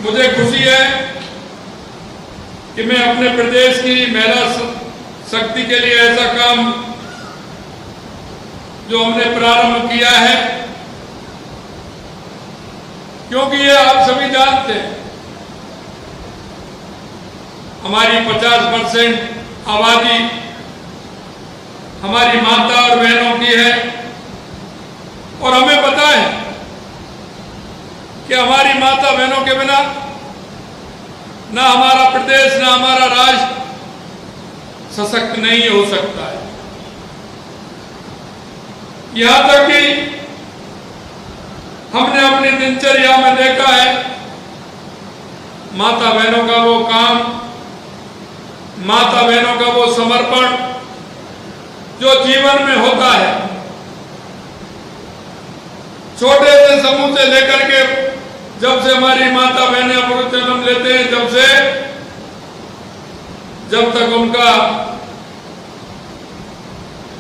मुझे खुशी है कि मैं अपने प्रदेश की महिला शक्ति के लिए ऐसा काम जो हमने प्रारंभ किया है, क्योंकि ये आप सभी जानते हैं हमारी 50% आबादी हमारी माता और बहनों की है, और हमें पता है कि हमारी माता बहनों के बिना ना हमारा प्रदेश ना हमारा राष्ट्र सशक्त नहीं हो सकता है। यहां तक कि हमने अपनी दिनचर्या में देखा है माता बहनों का वो काम, माता बहनों का वो समर्पण जो जीवन में होता है, छोटे से समूह से लेकर के जब से हमारी माता बहनें अमृत जन्म लेते हैं, जब तक उनका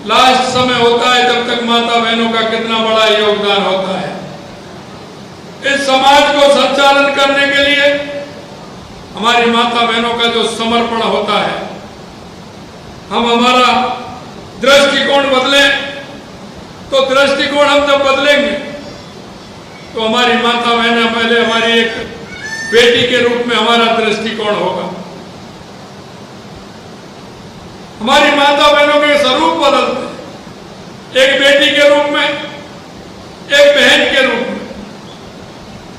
लास्ट समय होता है, जब तक माता बहनों का कितना बड़ा योगदान होता है। इस समाज को संचालन करने के लिए हमारी माता बहनों का जो समर्पण होता है, हम हमारा दृष्टिकोण बदलें, तो दृष्टिकोण हम जब बदलेंगे तो हमारी माता बहनें पहले हमारी एक बेटी के रूप में हमारा दृष्टिकोण होगा, हमारी माता बहनों के स्वरूप बदलते, एक बेटी के रूप में, एक बहन के रूप में,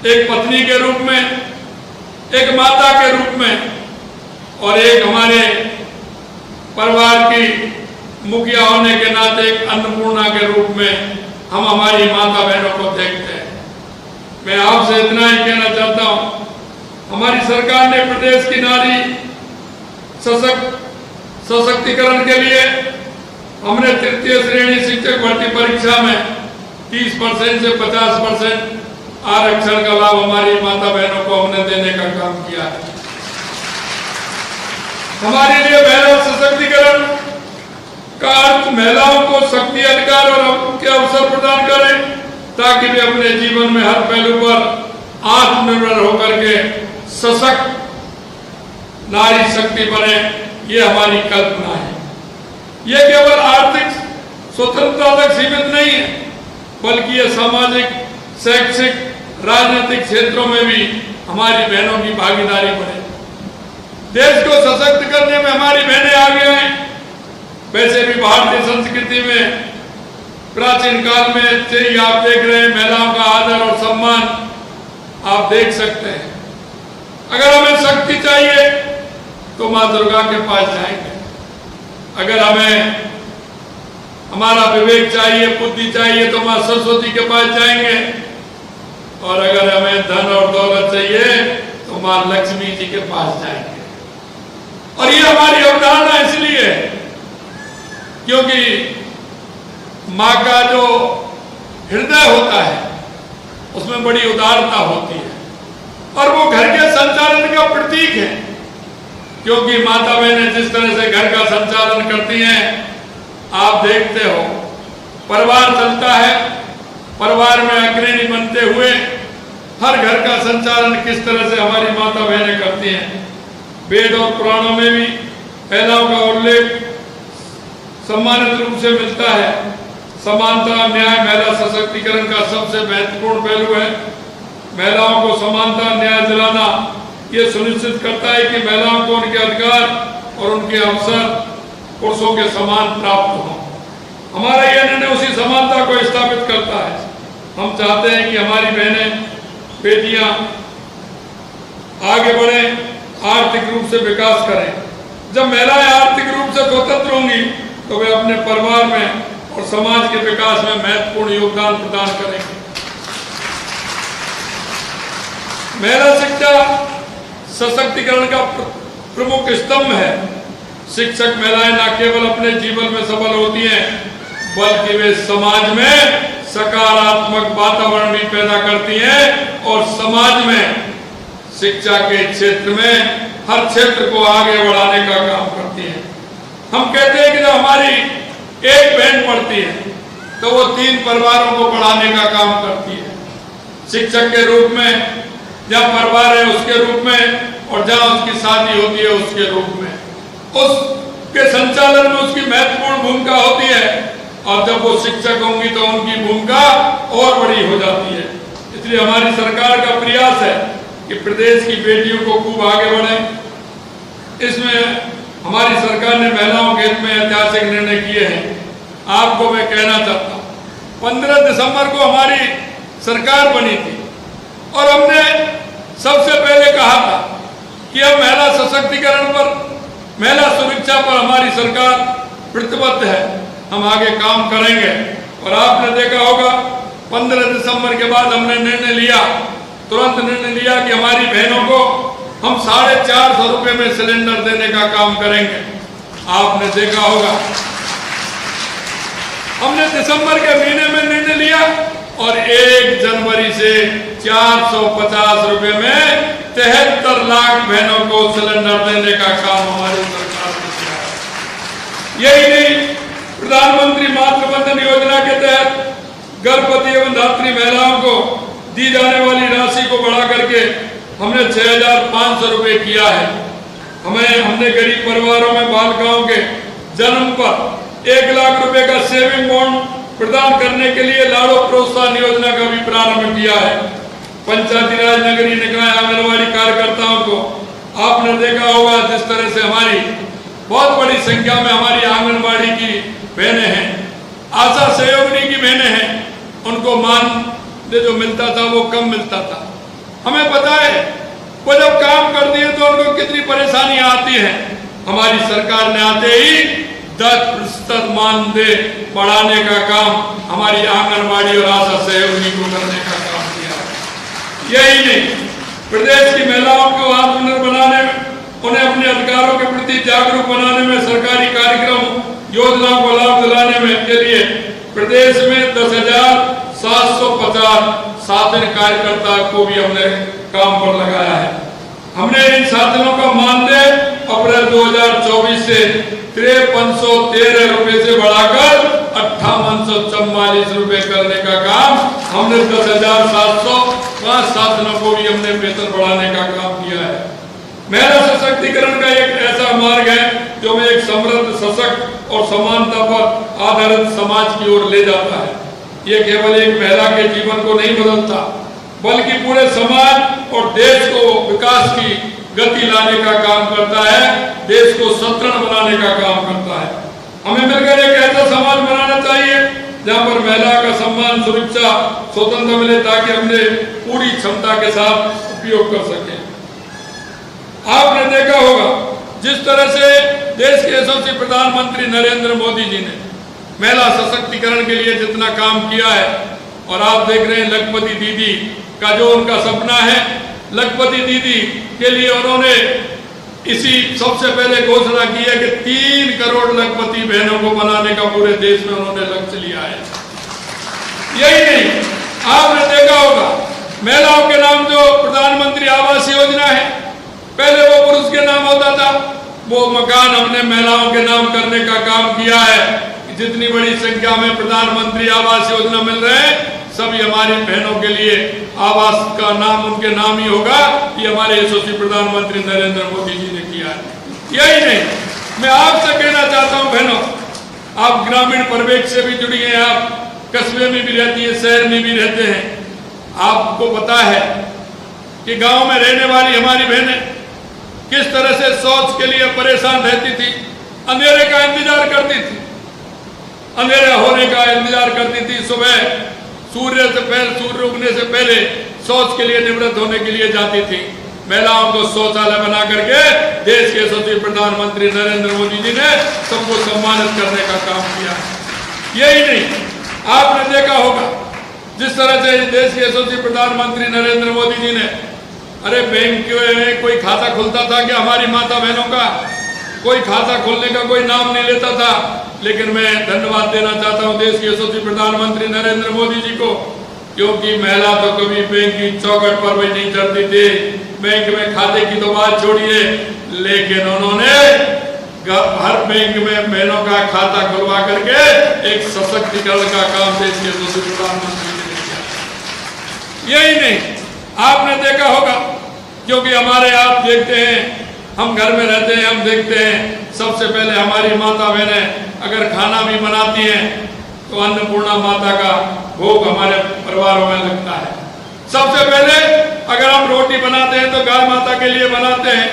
एक पत्नी के रूप में, एक माता के रूप में, और एक हमारे परिवार की मुखिया होने के नाते एक अन्नपूर्णा के रूप में हम हमारी माता बहनों को देखते हैं। मैं आपसे इतना ही कहना चाहता हूं, हमारी सरकार ने प्रदेश की नारी सशक्तिकरण के लिए हमने तृतीय श्रेणी शिक्षक भर्ती परीक्षा में 30% से 50% आरक्षण का लाभ हमारी माता बहनों को हमने देने का काम किया है। हमारे लिए महिला सशक्तिकरण का अर्थ महिलाओं को शक्ति, अधिकार और उनके अवसर प्रदान करें ताकि वे अपने जीवन में हर पहलू पर आत्मनिर्भर होकर के सशक्त नारी शक्ति बने। ये हमारी कल्पना है। ये केवल आर्थिक स्वतंत्रता तक सीमित नहीं है, बल्कि ये सामाजिक, शैक्षिक, राजनीतिक क्षेत्रों में भी हमारी बहनों की भागीदारी बढ़े। देश को सशक्त करने में हमारी बहनें आगे आए। वैसे भी भारतीय संस्कृति में प्राचीन काल में से ही आप देख रहे हैं महिलाओं का आदर और सम्मान आप देख सकते हैं। अगर हमें शक्ति चाहिए तो मां दुर्गा के पास जाएंगे, अगर हमें हमारा विवेक चाहिए, बुद्धि चाहिए तो मां सरस्वती के पास जाएंगे, और अगर हमें धन और दौलत चाहिए तो मां लक्ष्मी जी के पास जाएंगे। और ये हमारी अवधारणा इसलिए है क्योंकि मां का जो हृदय होता है उसमें बड़ी उदारता होती है, और वो घर के संचालन का प्रतीक है। क्योंकि माता बहनें जिस तरह से घर का संचालन करती हैं, आप देखते हो परिवार चलता है, परिवार में अग्रणी बनते हुए हर घर का संचालन किस तरह से हमारी माता बहनें करती हैं। वेद और पुराणों में भी महिलाओं का उल्लेख सम्मानित रूप से मिलता है। समानता, न्याय महिला सशक्तिकरण का सबसे महत्वपूर्ण पहलू है। महिलाओं को समानता, न्याय दिलाना ये सुनिश्चित करता है कि महिलाओं को उनके अधिकार और उनके अवसर पुरुषों के समान प्राप्त हों। हमारा यह निर्णय उसी समानता को स्थापित करता है। हम चाहते हैं कि हमारी बहनें, बेटियां आगे बढ़ें, आर्थिक रूप से विकास करें। जब महिलाएं आर्थिक रूप से स्वतंत्र होंगी तो वे अपने परिवार में और समाज के विकास में महत्वपूर्ण योगदान प्रदान करेंगे। महिला शिक्षा सशक्तिकरण का प्रमुख स्तंभ है। शिक्षक महिलाएं न केवल अपने जीवन में सफल होती हैं, बल्कि वे समाज में सकारात्मक वातावरण भी पैदा करती हैं और समाज में शिक्षा के क्षेत्र में हर क्षेत्र को आगे बढ़ाने का काम करती हैं। हम कहते हैं कि जब हमारी एक बहन पढ़ती है तो वो 3 परिवारों को पढ़ाने का काम करती है। शिक्षक के रूप में जहाँ परिवार है उसके रूप में और जहाँ उसकी शादी होती है उसके रूप में, उसके संचालन में उसकी महत्वपूर्ण भूमिका होती है। और जब वो शिक्षक होंगी तो उनकी भूमिका और बड़ी हो जाती है। इसलिए हमारी सरकार का प्रयास है कि प्रदेश की बेटियों को खूब आगे बढ़े। इसमें हमारी सरकार ने महिलाओं के हित में ऐतिहासिक निर्णय किए हैं। आपको मैं कहना चाहता हूँ, 15 दिसंबर को हमारी सरकार बनी थी और हमने सबसे पहले कहा था कि अब महिला सशक्तिकरण पर, महिला सुरक्षा पर हमारी सरकार प्रतिबद्ध है, हम आगे काम करेंगे। और आपने देखा होगा 15 दिसंबर के बाद हमने निर्णय लिया, तुरंत निर्णय लिया कि हमारी बहनों को हम 450 रुपये में सिलेंडर देने का काम करेंगे। आपने देखा होगा हमने दिसंबर के महीने में निर्णय लिया और 1 जनवरी से 450 रुपये में 73 लाख बहनों को सिलेंडर देने का काम हमारी सरकार ने किया है। यही नहीं, प्रधानमंत्री मातृ वंदन योजना के तहत गर्भवती एवं धात्री महिलाओं को दी जाने वाली राशि को बढ़ा करके हमने 6,500 रुपये किया है। हमने गरीब परिवारों में बालिकाओं के जन्म पर 1 लाख रुपए का सेविंग बॉन्ड प्रदान करने के लिए लाड़ो प्रोत्साहन योजना का भी प्रारंभ किया है। पंचायती राज नगरीय निकाय आंगनबाड़ी कार्यकर्ताओं को आपने देखा होगा जिस तरह से हमारी बहुत बड़ी संख्या में हमारी आंगनबाड़ी की बहनें हैं, आशा सहयोगिनी की बहनें हैं, उनको मानदेय जो मिलता था वो कम मिलता था। हमें पता है वो जब काम करती है तो उनको कितनी परेशानियां आती हैं। हमारी सरकार ने आते ही 10% मानदेय बढ़ाने का काम हमारी आंगनबाड़ी और आशा सहयोगिनी को करने का काम किया है। यही नहीं, प्रदेश की महिलाओं को आत्मनिर्भर बनाने में, उन्हें अपने अधिकारों के प्रति जागरूक बनाने में, सरकारी कार्यक्रम योजनाओं को लाभ दिलाने में के लिए प्रदेश में 10,750 साधन कार्यकर्ता को भी हमने काम पर लगाया है। हमने इन साधनों का मानदेय अप्रैल 2024 से 5313 रुपये से बढ़ाकर 5844 रुपये करने का काम हमने 10,705 साधनों को भी हमने वेतन बढ़ाने का काम किया है। महिला सशक्तिकरण का एक ऐसा मार्ग है जो हमें एक समृद्ध, सशक्त और समानता पर आधारित समाज की ओर ले जाता है। ये केवल एक महिला के जीवन को नहीं बदलता बल्कि पूरे समाज और देश को विकास की गति लाने का काम करता है, देश को सदृढ़ बनाने का काम करता है। हमें मिलकर एक ऐसा समाज बनाना चाहिए जहां पर महिला का सम्मान, सुरक्षा, स्वतंत्रता मिले ताकि हमने पूरी क्षमता के साथ उपयोग कर सके। आपने देखा होगा जिस तरह से देश के यशस्वी प्रधानमंत्री नरेंद्र मोदी जी ने महिला सशक्तिकरण के लिए जितना काम किया है, और आप देख रहे हैं लखपति दीदी का जो उनका सपना है, लखपति दीदी के लिए उन्होंने इसी सबसे पहले घोषणा की है कि 3 करोड़ लखपति बहनों को बनाने का पूरे देश में उन्होंने लक्ष्य लिया है। यही नहीं, आपने देखा होगा महिलाओं के नाम जो प्रधानमंत्री आवास योजना है, पहले वो पुरुष के नाम होता था, वो मकान हमने महिलाओं के नाम करने का काम किया है। जितनी बड़ी संख्या में प्रधानमंत्री आवास योजना मिल रहे हैं, सभी हमारी बहनों के लिए आवास का नाम उनके नाम ही होगा। ये हमारे यशस्वी प्रधानमंत्री नरेंद्र मोदी जी ने किया है। यही नहीं, मैं आपसे कहना चाहता हूं बहनों, आप ग्रामीण परिवेश से भी जुड़ी हैं, आप कस्बे में भी रहती है, शहर में भी रहते हैं। आपको पता है कि गांव में रहने वाली हमारी बहनें किस तरह से शौच के लिए परेशान रहती थी, अंधेरे का इंतजार करती थी, अंधेरा होने का इंतजार करती थी। सुबह सूर्य उगने से पहले शौच के लिए निवृत्त होने के लिए जाती थी। महिलाओं को शौचालय बना करके देश के यशस्वी प्रधानमंत्री नरेंद्र मोदी जी ने सबको सम्मानित करने का काम किया। यही नहीं, आपने देखा होगा जिस तरह से देश के यशस्वी प्रधानमंत्री नरेंद्र मोदी जी ने, अरे बैंक में कोई खाता खुलता था क्या हमारी माता बहनों का? कोई खाता खोलने का कोई नाम नहीं लेता था। लेकिन मैं धन्यवाद देना चाहता हूं देश के यशस्वी प्रधानमंत्री नरेंद्र मोदी जी को, क्योंकि महिला तो कभी बैंक की चौखट पर भी नहीं चढ़ती थी, बैंक में खाते की तो बात छोड़िए, लेकिन उन्होंने हर बैंक में बहनों का खाता खुलवा करके एक सशक्तिकरण का काम देश के यशस्वी प्रधानमंत्री ने किया। यही नहीं, आपने देखा होगा, क्योंकि हमारे आप देखते हैं, हम घर में रहते हैं, हम देखते हैं, सबसे पहले हमारी माता बहनें अगर खाना भी बनाती हैं तो अन्नपूर्णा माता का भोग हमारे परिवारों में लगता है। सबसे पहले अगर हम रोटी बनाते हैं तो गाय माता के लिए बनाते हैं।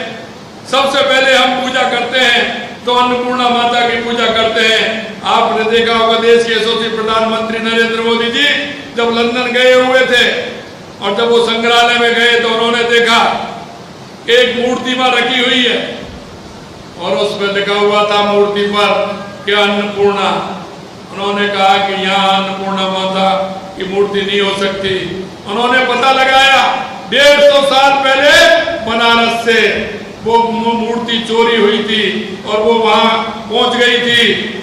सबसे पहले हम पूजा करते हैं तो अन्नपूर्णा माता की पूजा करते हैं। आपने देखा होगा, देश के यशस्वी प्रधानमंत्री नरेंद्र मोदी जी जब लंदन गए हुए थे और जब वो संग्रहालय में गए तो उन्होंने देखा एक मूर्ति वहां रखी हुई है और उसमें लिखा हुआ था मूर्ति पर कि अन्नपूर्णा। उन्होंने कहा कि यहाँ अन्नपूर्णा माता की मूर्ति नहीं हो सकती। उन्होंने पता लगाया, 150 साल पहले बनारस से वो मूर्ति चोरी हुई थी और वो वहां पहुंच गई थी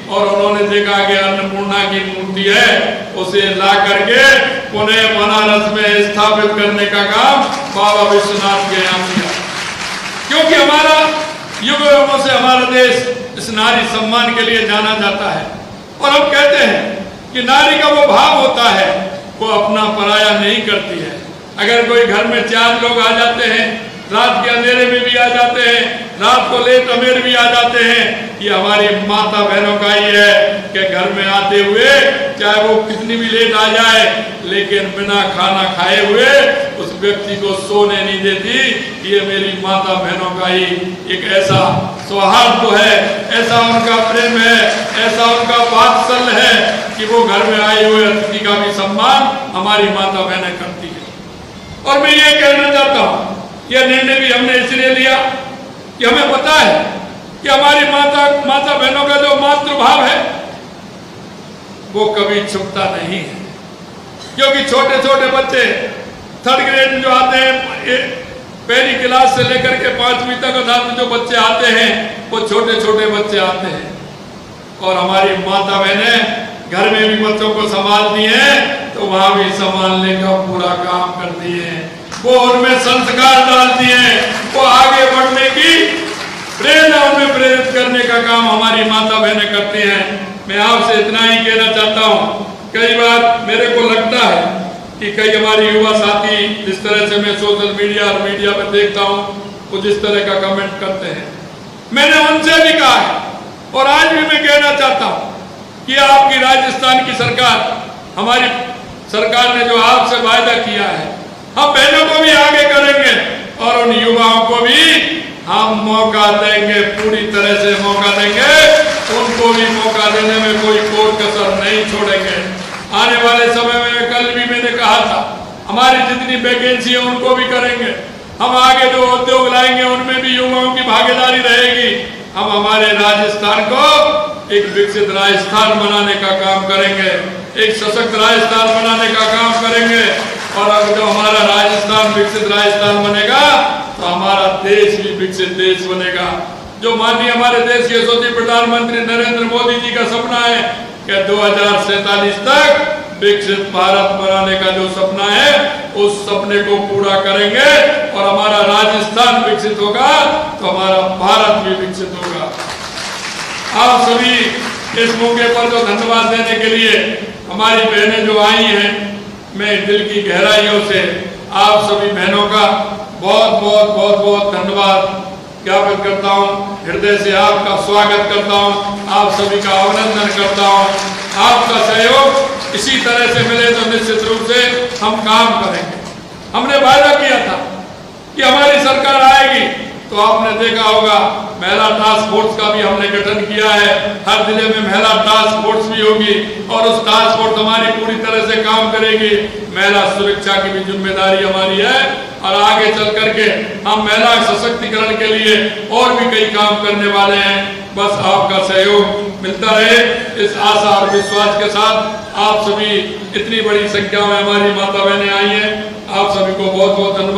और उन्होंने देखा कि अन्नपूर्णा की मूर्ति है, उसे ला करके पुनः बनारस में स्थापित करने का काम बाबा विश्वनाथ के यहाँ किया। क्योंकि हमारा युगों युगों से हमारा देश इस नारी सम्मान के लिए जाना जाता है और हम कहते हैं कि नारी का वो भाव होता है, वो अपना पराया नहीं करती है। अगर कोई घर में 4 लोग आ जाते हैं, रात के अंधेरे में भी आ जाते हैं, रात को लेट अमेर भी आ जाते हैं, ये हमारी माता बहनों का ही है कि घर में आते हुए चाहे वो कितनी भी लेट आ जाए लेकिन बिना खाना खाए हुए उस व्यक्ति को सोने नहीं देती। ये मेरी माता बहनों का ही एक ऐसा सौहार्द तो है, ऐसा उनका प्रेम है, ऐसा उनका वात्सल्य है कि वो घर में आए हुए अतिथि का भी सम्मान हमारी माता बहनें करती है। और मैं ये कहना चाहता हूँ, यह निर्णय भी हमने इसलिए लिया कि हमें पता है कि हमारी माता बहनों का जो मातृभाव है वो कभी छुपता नहीं है। क्योंकि छोटे छोटे बच्चे 3rd ग्रेड में जो आते हैं, पहली क्लास से लेकर के 5वीं तक जो बच्चे आते हैं वो छोटे छोटे बच्चे आते हैं और हमारी माता बहनें घर में भी बच्चों को संभालती हैं तो वहां भी संभालने का पूरा काम करती हैं। वो उनमें संस्कार डालती हैं, वो आगे बढ़ने की प्रेरणा उनमें प्रेरित करने का काम हमारी माता बहनें करती हैं। मैं आपसे इतना ही कहना चाहता हूँ, कई बार मेरे को लगता है कि कई हमारे युवा साथी जिस तरह से मैं सोशल मीडिया और मीडिया पर देखता हूँ वो जिस तरह का कमेंट करते हैं, मैंने उनसे भी कहा है और आज भी मैं कहना चाहता हूँ कि आपकी राजस्थान की सरकार, हमारी सरकार ने जो आपसे वायदा किया है, हम बहनों को भी आगे करेंगे और उन युवाओं को भी हम मौका देंगे, पूरी तरह से मौका देंगे, उनको भी मौका देने में कोई कसर नहीं छोड़ेंगे। आने वाले समय में, कल भी मैंने कहा था, हमारी जितनी वैकेंसी है उनको भी करेंगे। हम आगे जो उद्योग लाएंगे उनमें भी युवाओं की भागीदारी रहेगी। हम हमारे राजस्थान को एक विकसित राजस्थान बनाने का काम करेंगे, एक सशक्त राजस्थान बनाने का काम करेंगे और अगर जो हमारा राजस्थान विकसित राजस्थान बनेगा तो हमारा देश भी विकसित देश बनेगा। जो माननीय हमारे देश के यशस्वी प्रधानमंत्री नरेंद्र मोदी जी का सपना है कि 2047 तक विकसित भारत बनाने का जो सपना है उस सपने को पूरा करेंगे और हमारा राजस्थान विकसित होगा तो हमारा भारत भी विकसित होगा। आप सभी इस मौके पर जो धन्यवाद देने के लिए हमारी बहनें जो आई हैं, मैं दिल की गहराइयों से आप सभी बहनों का बहुत बहुत बहुत बहुत धन्यवाद ज्ञापित करता हूँ। हृदय से आपका स्वागत करता हूँ, आप सभी का अभिनंदन करता हूँ। आपका सहयोग इसी तरह से मिले तो निश्चित रूप से हम काम करेंगे। हमने वायदा किया था कि हमारी सरकार आएगी तो आपने देखा होगा महिला टास्क फोर्स का भी हमने गठन किया है। हर जिले में महिला टास्क फोर्स भी होगी और उस टास्क फोर्स हमारी पूरी तरह से काम करेगी। महिला सुरक्षा की भी जिम्मेदारी हमारी है और आगे चल करके हम महिला सशक्तिकरण के लिए और भी कई काम करने वाले हैं। बस आपका सहयोग मिलता रहे, इस आशा और विश्वास के साथ आप सभी इतनी बड़ी संख्या में हमारी माता बहनें आई हैं, आप सभी को बहुत बहुत धन्यवाद।